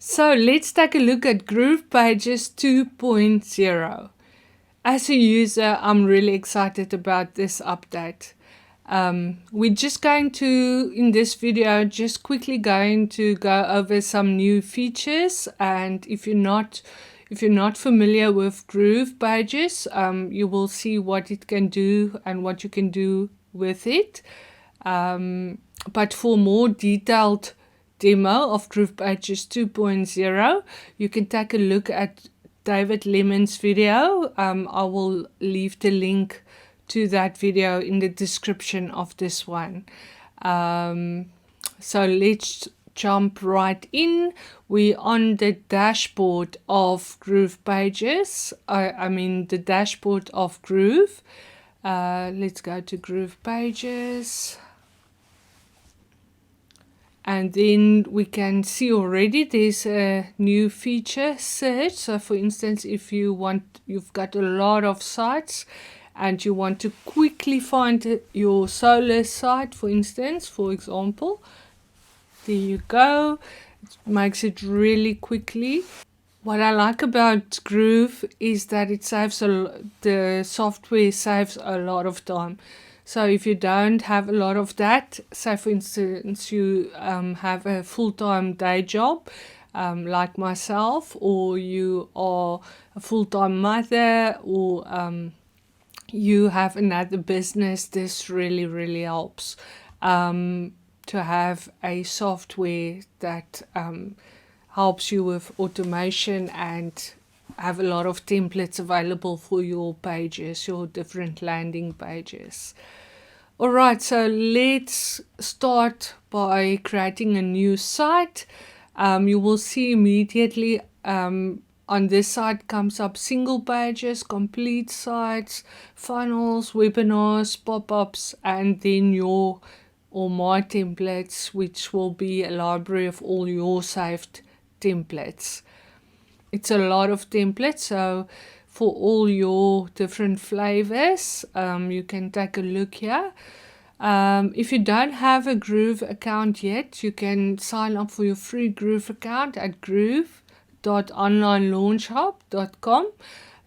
So let's take a look at GroovePages 2.0. As a user, I'm really excited about this update. We're just going to, in this video, just quickly going to go over some new features. And if you're not familiar with GroovePages, you will see what it can do and what you can do with it. But for more detailed demo of GroovePages 2.0, you can take a look at David Lemon's video. I will leave the link to that video in the description of this one. So let's jump right in. We're on the dashboard of GroovePages. I mean the dashboard of Groove. Let's go to GroovePages. And then we can see already there's a new feature, search. So for instance, if you've got a lot of sites and you want to quickly find your solar site, for example, there you go. It makes it really quickly. What I like about Groove is that it saves the software saves a lot of time. So if you don't have a lot of that, say for instance you have a full-time day job like myself, or you are a full-time mother, or you have another business, this really helps to have a software that helps you with automation and have a lot of templates available for your pages, your different landing pages. Alright, so let's start by creating a new site. You will see immediately on this side comes up single pages, complete sites, funnels, webinars, pop-ups, and then your or my templates, which will be a library of all your saved templates. It's a lot of templates, so for all your different flavors, you can take a look here. If you don't have a Groove account yet, you can sign up for your free Groove account at groove.onlinelaunchhub.com.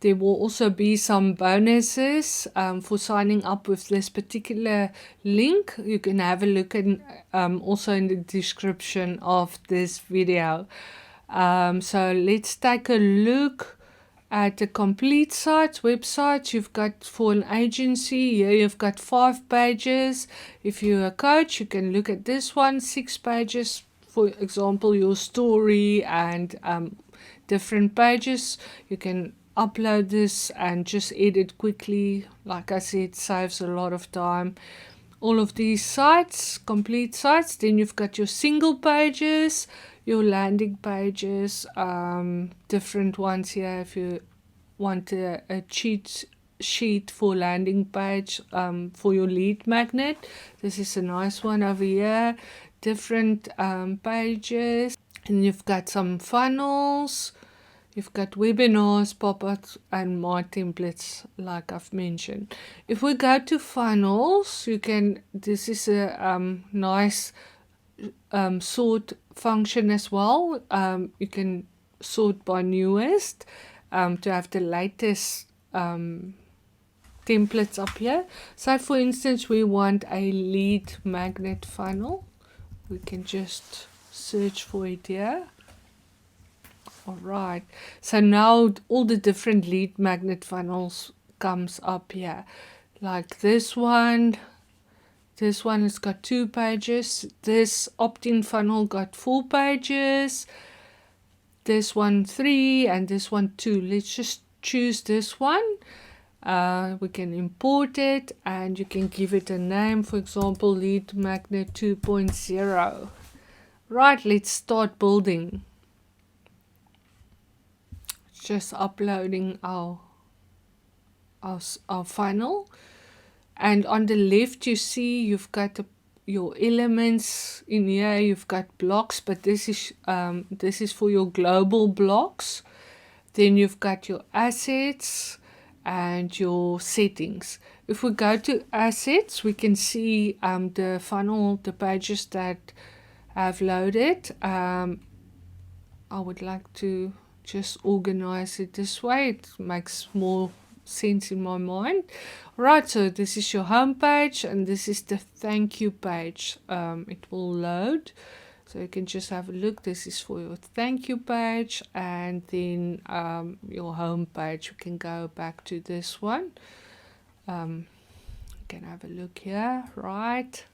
There will also be some bonuses for signing up with this particular link. You can have a look at also in the description of this video. So let's take a look at the complete sites, websites. You've got for an agency, here you've got 5 pages. If you're a coach, you can look at this one, 6 pages. For example, your story and different pages. You can upload this and just edit quickly. Like I said, saves a lot of time. All of these sites, complete sites. Then you've got your single pages, your landing pages, different ones here. If you want a cheat sheet for landing page for your lead magnet, this is a nice one over here. Different pages, and you've got some funnels. You've got webinars, pop-ups, and my templates, like I've mentioned. If we go to funnels, you can. This is a nice sort function as well. You can sort by newest to have the latest templates up here. So for instance, we want a lead magnet funnel. We can just search for it here. Alright, so now all the different lead magnet funnels comes up here. Like this one has got 2 pages. This opt-in funnel got 4 pages. This one 3 and this one 2. Let's just choose this one. We can import it and you can give it a name, for example, lead magnet 2.0. Right, let's start building. Just uploading our funnel, and on the left you see you've got your elements in here. You've got blocks, but this is for your global blocks. Then you've got your assets and your settings. If we go to assets, we can see the funnel, the pages that I've loaded. I would like to just organize it this way. It makes more sense in my mind. Right, so this is your home page and this is the thank you page. It will load. So you can just have a look. This is for your thank you page, and then your home page. You can go back to this one. You can have a look here, right?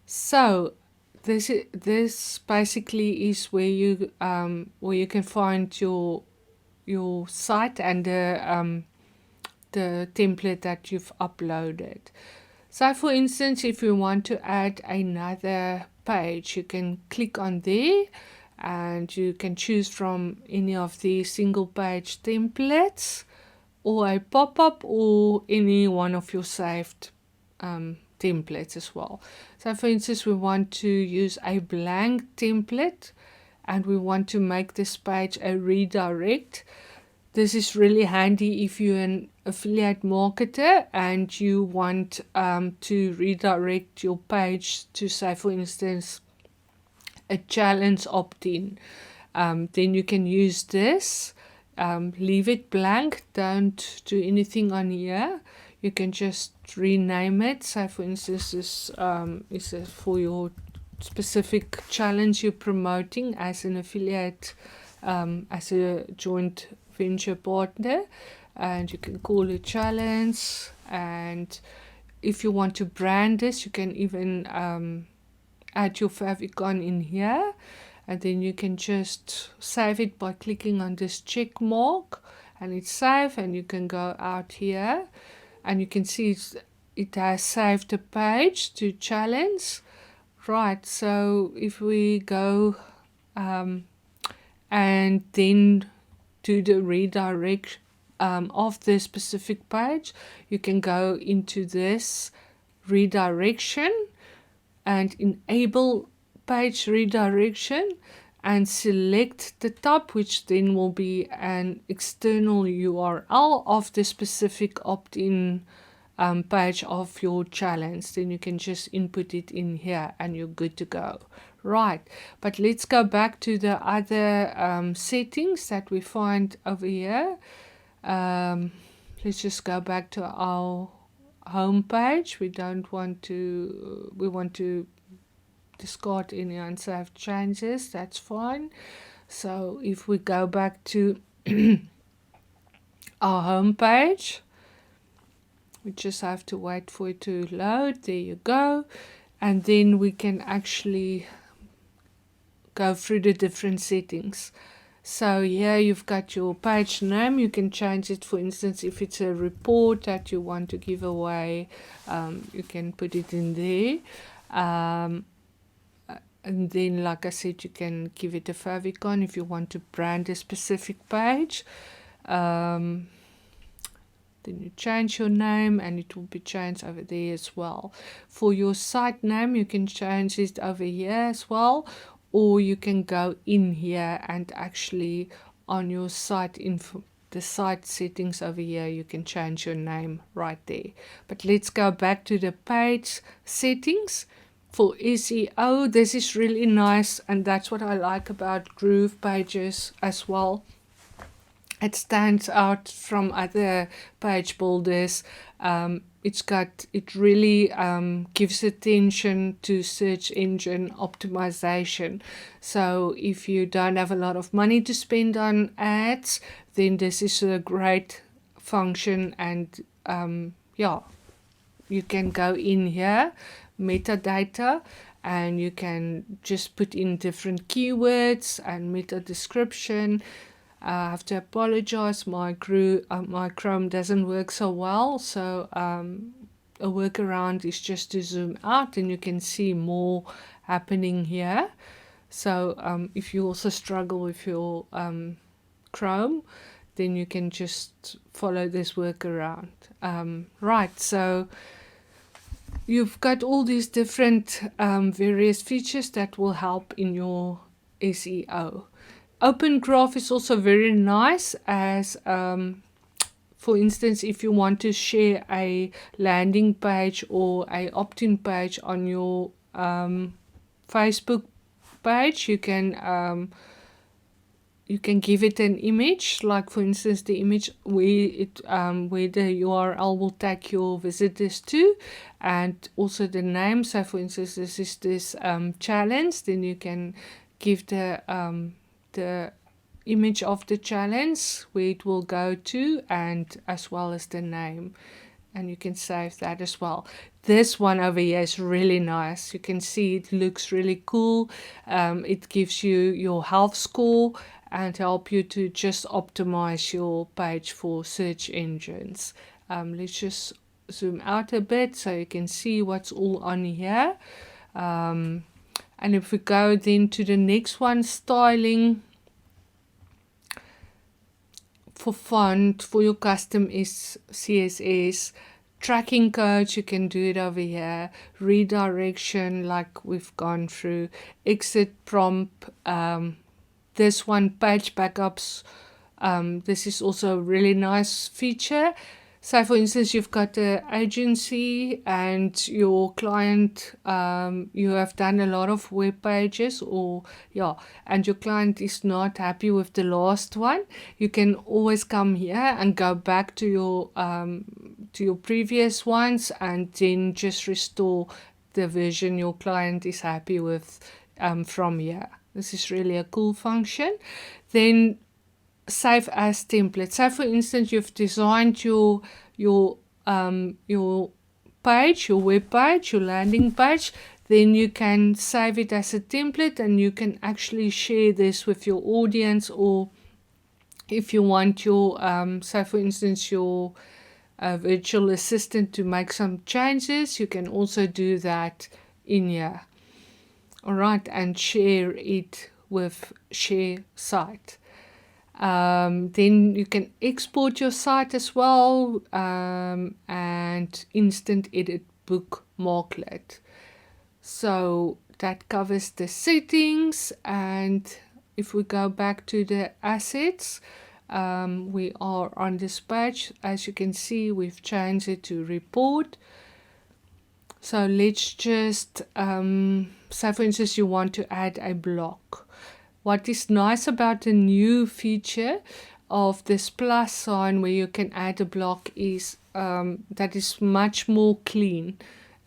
So this basically is where you can find your site and the template that you've uploaded. So for instance, if you want to add another page, you can click on there and you can choose from any of the single page templates or a pop-up or any one of your saved templates as well. So for instance, we want to use a blank template and we want to make this page a redirect. This is really handy if you're an affiliate marketer and you want to redirect your page to, say, for instance, a challenge opt-in. Then you can use this. Leave it blank. Don't do anything on here. You can just rename it. So, for instance, this is for your specific challenge you're promoting as an affiliate, as a joint venture partner, and you can call it challenge. And if you want to brand this, you can even add your favicon in here, and then you can just save it by clicking on this check mark and it's saved, and you can go out here and you can see it has saved the page to challenge. Right, so if we go and then to the redirect of the specific page, you can go into this redirection and enable page redirection and select the top, which then will be an external URL of the specific opt-in page of your challenge. Then you can just input it in here and you're good to go. Right, but let's go back to the other settings that we find over here. Let's just go back to our home page. We want to discard any unsaved changes. That's fine. So if we go back to our home page, we just have to wait for it to load. There you go. And then we can actually go through the different settings. So here you've got your page name. You can change it. For instance, if it's a report that you want to give away, you can put it in there. And then, like I said, you can give it a favicon if you want to brand a specific page. Then you change your name and it will be changed over there as well. For your site name, you can change it over here as well, or you can go in here and actually on your site info, the site settings over here, you can change your name right there. But let's go back to the page settings. For SEO, this is really nice, and that's what I like about GroovePages as well. It stands out from other page builders. It really gives attention to search engine optimization. So if you don't have a lot of money to spend on ads, then this is a great function. And you can go in here, metadata, and you can just put in different keywords and meta description. I have to apologize, my Chrome doesn't work so well, so a workaround is just to zoom out and you can see more happening here. So if you also struggle with your Chrome, then you can just follow this workaround. Right, so you've got all these different various features that will help in your SEO. Open Graph is also very nice, as for instance, if you want to share a landing page or a opt-in page on your Facebook page, you can you can give it an image, like for instance the image where the URL will take your visitors to, and also the name. So for instance, this is this challenge, then you can give the image of the challenge where it will go to, and as well as the name, and you can save that as well. This one over here is really nice. You can see it looks really cool. It gives you your health score and help you to just optimize your page for search engines. Let's just zoom out a bit so you can see what's all on here. And if we go then to the next one, styling for font for your custom is CSS, tracking codes, you can do it over here, redirection like we've gone through, exit prompt, this one, page backups. This is also a really nice feature. So for instance, you've got an agency and your client, you have done a lot of web pages, and your client is not happy with the last one. You can always come here and go back to your previous ones and then just restore the version your client is happy with from here. This is really a cool function. Then save as template. So for instance, you've designed your page, your web page, your landing page, then you can save it as a template and you can actually share this with your audience, or if you want your so for instance your virtual assistant to make some changes, you can also do that in here. All right, and share it with share site. Then you can export your site as well, and instant edit bookmarklet. So that covers the settings. And if we go back to the assets, we are on this page. As you can see, we've changed it to report. So let's just say for instance you want to add a block. What is nice about the new feature of this plus sign where you can add a block is that is much more clean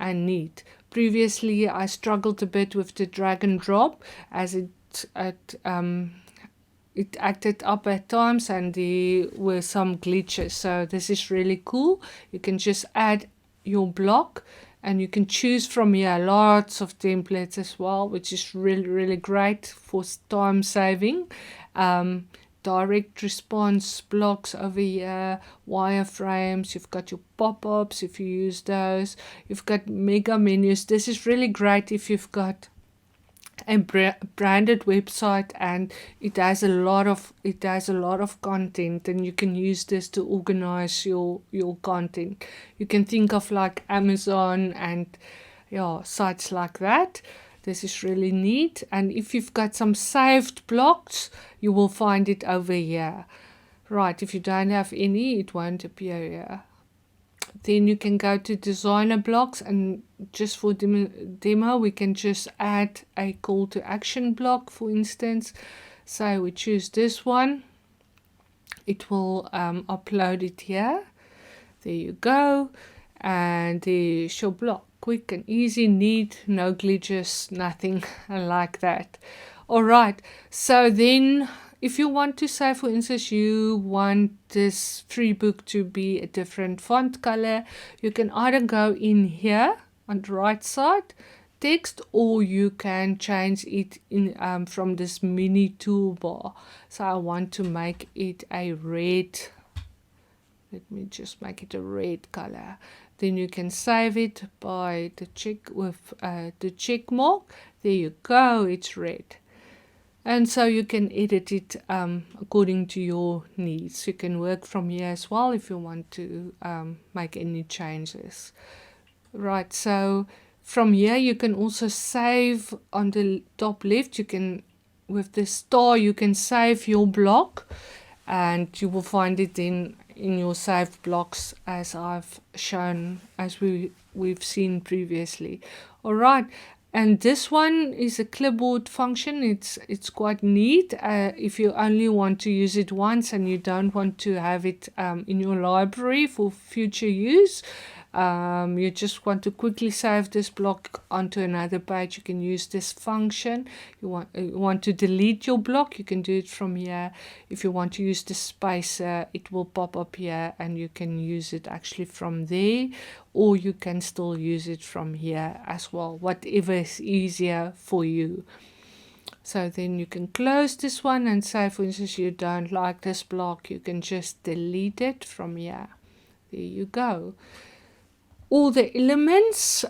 and neat. Previously I struggled a bit with the drag and drop as it acted up at times and there were some glitches. So this is really cool. You can just add your block and you can choose from here lots of templates as well, which is really great for time saving. Direct response blocks over here, wireframes, you've got your pop-ups if you use those, you've got mega menus. This is really great if you've got a branded website and it has a lot of content, and you can use this to organize your content. You can think of like Amazon and sites like that. This is really neat. And if you've got some saved blocks, you will find it over here. Right, if you don't have any, it won't appear here. Then you can go to designer blocks, and just for demo we can just add a call to action block. For instance, so we choose this one, it will upload it here. There you go, and there's your block. Quick and easy, neat, no glitches, nothing like that. All right, so then if you want to say, for instance, you want this free book to be a different font color, you can either go in here on the right side, text, or you can change it in from this mini toolbar. So I want to make it a red. Let me just make it a red color. Then you can save it by the check with the check mark. There you go, it's red. And so you can edit it according to your needs. You can work from here as well if you want to make any changes. Right, so from here you can also save on the top left. You can, with the star, you can save your block and you will find it in your saved blocks as I've shown, as we've seen previously. All right. And this one is a clipboard function. It's quite neat. If you only want to use it once and you don't want to have it in your library for future use, you just want to quickly save this block onto another page, you can use this function. You want to delete your block, you can do it from here. If you want to use the spacer, it will pop up here and you can use it actually from there, or you can still use it from here as well, whatever is easier for you. So then you can close this one and say, for instance, you don't like this block, you can just delete it from here. There you go. All the elements,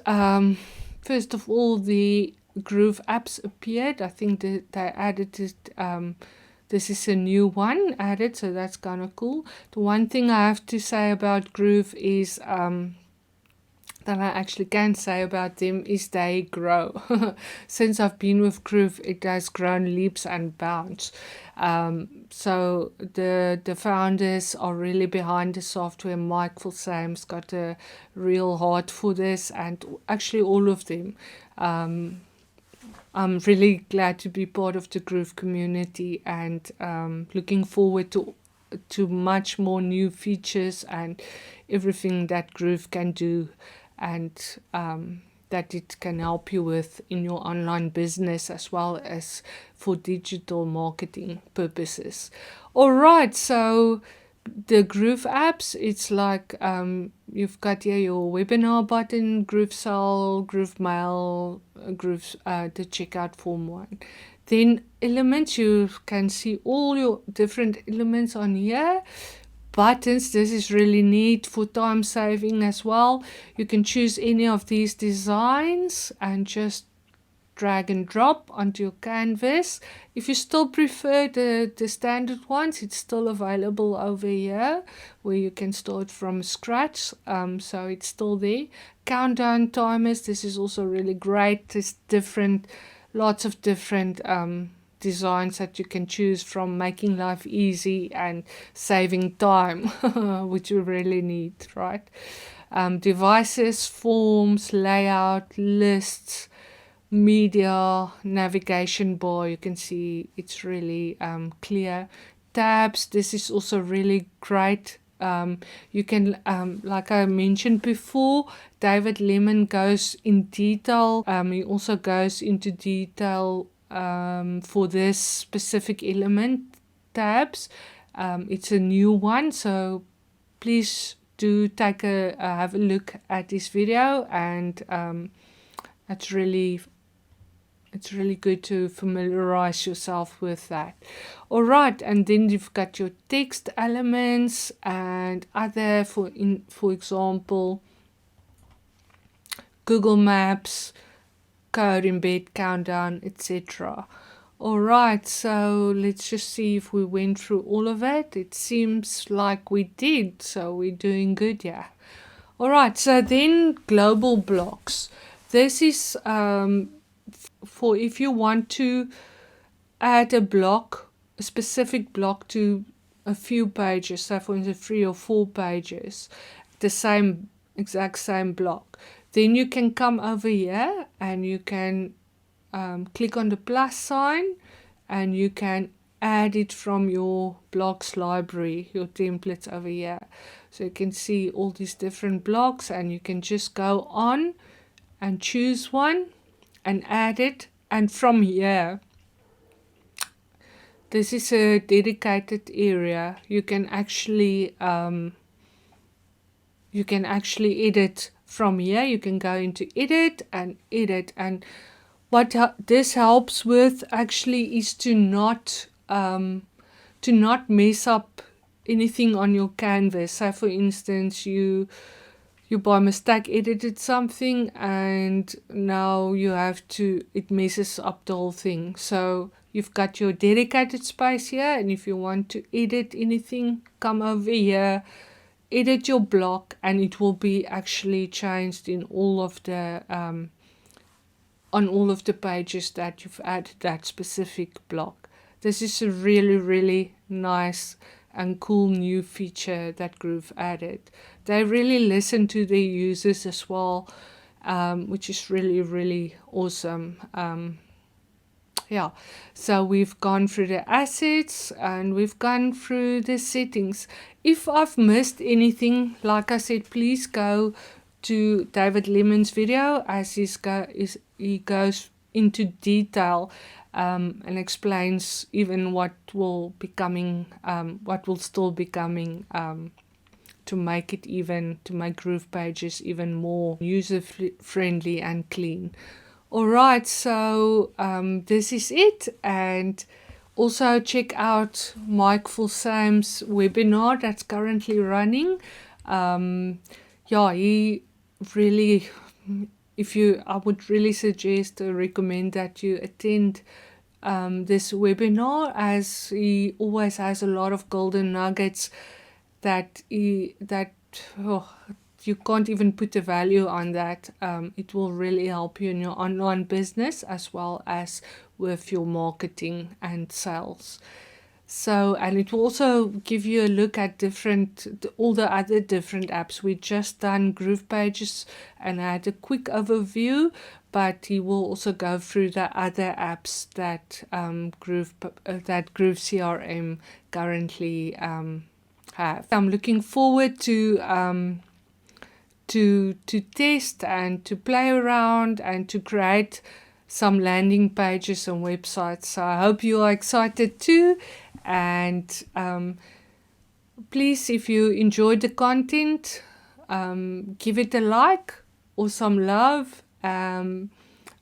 first of all, the Groove apps appeared. I think that they added it. This is a new one added, so that's kind of cool. The one thing I have to say about Groove is that I actually can say about them is they grow. Since I've been with Groove, it has grown leaps and bounds. So the founders are really behind the software. Mike Fulsam's got a real heart for this, and actually all of them. I'm really glad to be part of the Groove community, and looking forward to much more new features and everything that Groove can do, and that it can help you with in your online business as well as for digital marketing purposes. All right, so the Groove apps, it's like you've got here your webinar button, Groove Sell, Groove Mail, Groove the checkout form one. Then elements, you can see all your different elements on here. Buttons, this is really neat for time saving as well. You can choose any of these designs and just drag and drop onto your canvas. If you still prefer the standard ones, it's still available over here where you can start from scratch, so it's still there. Countdown timers, this is also really great. There's lots of different designs that you can choose from, making life easy and saving time, which you really need, right? Devices, forms, layout, lists, media, navigation bar, you can see it's really clear. Tabs, this is also really great. You can, like I mentioned before, David Lemon goes in detail. He also goes into detail for this specific element, tabs. It's a new one, so please do have a look at this video, and it's really good to familiarize yourself with that. All right, and then you've got your text elements and other, for example, Google Maps, code, embed, countdown, etc. All right, so let's just see if we went through all of it. It seems like we did, so we're doing good, yeah. All right, so then global blocks. This is for if you want to add a specific block to a few pages, so for instance 3 or 4 pages, the exact same block, then you can come over here and you can click on the plus sign and you can add it from your blocks library, your templates over here. So you can see all these different blocks, and you can just go on and choose one and add it. And from here, this is a dedicated area. You can actually edit from here. You can go into edit, and what this helps with actually is to not mess up anything on your canvas. So for instance, you by mistake edited something and now it messes up the whole thing. So you've got your dedicated space here, and if you want to edit anything, come over here, edit your block, and it will be actually changed in all of the on all of the pages that you've added that specific block. This is a really, really nice and cool new feature that Groove added. They really listen to their users as well, which is really, really awesome. Yeah, so we've gone through the assets and we've gone through the settings. If I've missed anything, like I said, please go to David Lemon's video, as he goes into detail and explains even what will still be coming, to make GroovePages even more user friendly and clean. Alright, so this is it, and also check out Mike Fulsame's webinar that's currently running. He really, I would really suggest or recommend that you attend this webinar, as he always has a lot of golden nuggets that you can't even put a value on that. It will really help you in your online business as well as with your marketing and sales. So, and it will also give you a look at all the other different apps. We just done GroovePages and I had a quick overview, but he will also go through the other apps that Groove CRM currently have. I'm looking forward to test and to play around and to create some landing pages and websites. So I hope you are excited too. And please, if you enjoyed the content, give it a like or some love, and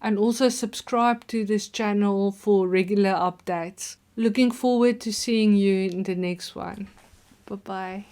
also subscribe to this channel for regular updates. Looking forward to seeing you in the next one. Bye bye.